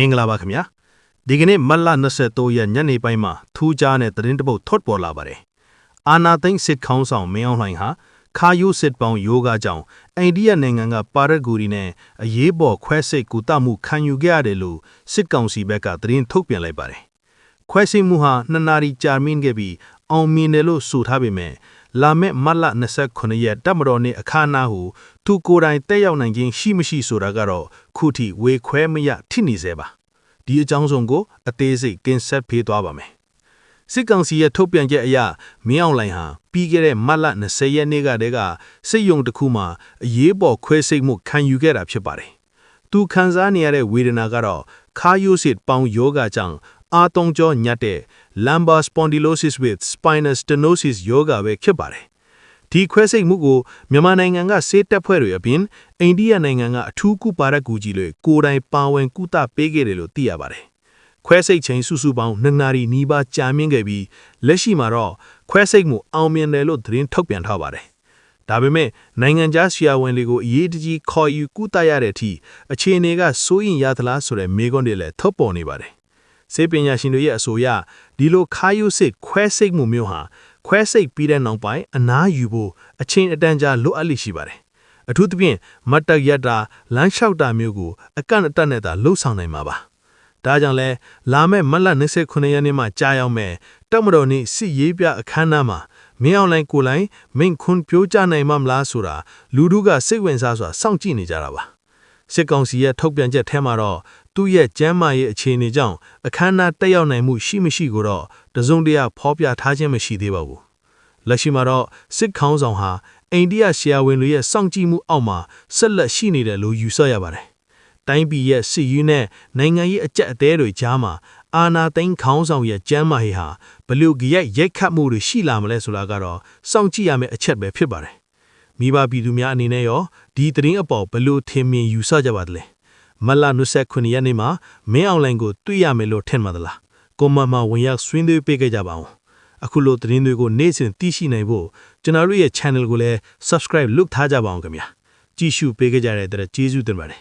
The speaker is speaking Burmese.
မင်္ဂလာပါခင်ဗျာဒီကနေ့မတ်လ23ရက်ညနေပိုင်းမှာထူးခြားတဲ့သတင်းတစ်ပုဒ်ထွက်ပေါ်လာပါတယ်အာနာသိန်းစစ်ခေါင်းဆောင်မင်းအောင်လှိုင်ဟာခါယိုစစ်ပေါင်းယောဂကြောင့်အိန္ဒိယနိုင်ငံကပါရဂူရီနဲ့အရေးပေါ်ခွဲစိတ်ကူတမှုခံယူခဲ့ရတယ်လို့စစ်ကောင်စီဘက်ကသတင်းထုတ်ပြန်လိုက်ပါတယ်ခွဲစိတ်မှုဟာ2နာရီကြာမြင့်ခဲ့ပြီးအောင်မြင်တယ်လို့ဆိုထားပေမဲ့လာမယ့်မတ်လ29ရက်တပ်မတော်နေ့အခမ်းအနားကိုသူကိုယ်တိုင်တက်ရောက်နိုင်ခြင်းရှိမရှိဆိုတာကတော့ခုထိဝေခွဲမရထိနေစေပါဒီအကြောင်းစုံကိုအသေးစိတ်ကင်းဆက်ဖေးသွားပါမယ်စစ်ကောင်စီရဲ့ထုတ်ပြန်ချက်အရမင်းအောင်လှိုင်ဟာပြီးခဲ့တဲ့မတ်လ20ရက်နေ့ကတည်းကစစ်ရုံတစ်ခုမှာအရေးပေါ်ခွဲစိတ်မှုခံယူခဲ့တာဖြစ်ပါတယ်သူခံစားနေရတဲ့ဝေဒနာကတော့ခါယိုစစ်ပေါင်းယောဂကြောင့်အာတုံကြောညတ်တဲ့ lumbar spondylosis with spinal stenosis ယောဂပဲဖြစ်ပါတယ်ဒီခွဲစိတ်မှုကိုမြန်မာနိုင်ငံကဆေးတပ်ဖွဲ့တွေအပြင်အိန္ဒိယနိုင်ငံကအထူးကုပါရဂူကြီးတွေကိုယ်တိုင်ပါဝင်ကုသပေးခဲ့တယ်လို့သိရပါတယ်ခွဲစိတ်ချိန်စုစုပေါင်း2နာရီနီးပါးကြာမြင့်ခဲ့ပြီးလက်ရှိမှာတော့ခွဲစိတ်မှုအောင်မြင်တယ်လို့သတင်းထုတ်ပြန်ထားပါတယ်ဒါပေမဲ့နိုင်ငံခြားဆရာဝန်တွေကိုအရေးတကြီးခေါ်ယူကုသရတဲ့အထိအခြေအနေကစိုးရင်ရသလားဆိုတဲ့မေးခွန်းတွေလည်းထုတ်ပေါ်နေပါတယ်ဆေးပညာရှင်တွေရဲ့အဆိုအရဒီလိုခါယိုစစ်ခွဲစိတ်မှုမျိုးဟာခွဲစိတ်ပြီးတဲ့နောက်ပိုင်းအနားယူဖို့အချိန်အတန်ကြာလိုအပ်လိမ့်ရှိပါတယ်အထူးသဖြင့်မတ်တက်ရတာလမ်းလျှောက်တာမျိုးကိုအကန့်အတတ်နဲ့သာလှုပ်ဆောင်နိုင်မှာပါဒါကြောင့်လဲလာမယ့်မတ်လ29ရက်နေ့မှာကြာရောက်မဲ့တပ်မတော်နေ့စစ်ရေးပြအခမ်းအနားမှာမင်းအောင်လှိုင်ကိုယ်တိုင်မိန့်ခွန်းပြောကြားနိုင်မှာမလားဆိုတာလူတို့ကစိတ်ဝင်စားစွာစောင့်ကြည့်နေကြတာပါစစ်ကောင်စီရဲ့ထုတ်ပြန်ချက်ထဲမှာတော့သူ့ရဲ့ကျမ်းမာရေးအခြေအနေကြောင့်အခမ်းအနားတက်ရောက်နိုင်မှုရှိမရှိကိုတော့တစုံတရာဖော်ပြထားခြင်းမရှိသေးပါဘူးလက်ရှိမှာတော့စစ်ခေါင်းဆောင်ဟာအိန္ဒိယဆရာဝန်တွေရဲ့စောင့်ကြည့်မှုအောက်မှာဆက်လက်ရှိနေတယ်လို့ယူဆရပါတယ်တိုင်းပြည်ရဲ့စစ်ရေးနဲ့နိုင်ငံရေးအကြက်အသေးတွေကြားမှာအာဏာသိမ်းခေါင်းဆောင်ရဲ့ကျမ်းမာရေးဟာဘလို့ရိုက်ခတ်မှုတွေရှိလာမလဲဆိုတာကတော့စောင့်ကြည့်ရမယ့်အချက်ပဲဖြစ်ပါတယ်မိဘပြည်သူများအနေနဲ့ရောဒီသတင်းအပေါ်ဘလို့ထင်မြင်ယူဆကြပါသလဲမလ29ရက်နေ့မှာမင်းအောင်လှိုင်ကိုတွေ့ရမယ်လို့ထင်ပါသလားကွန်မန့်မှာဝင်ရောက်ဆွေးနွေးပေးကြပါဦးအခုလိုသတင်းတွေကိုနေ့စဉ်သိရှိနိုင်ဖို့ကျွန်တော်တို့ရဲ့ channel ကိုလည်း subscribe လုပ်ထားကြပါအောင်ခင်ဗျာကြည့်ရှုပေးကြတဲ့အတွက်ကျေးဇူးတင်ပါတယ်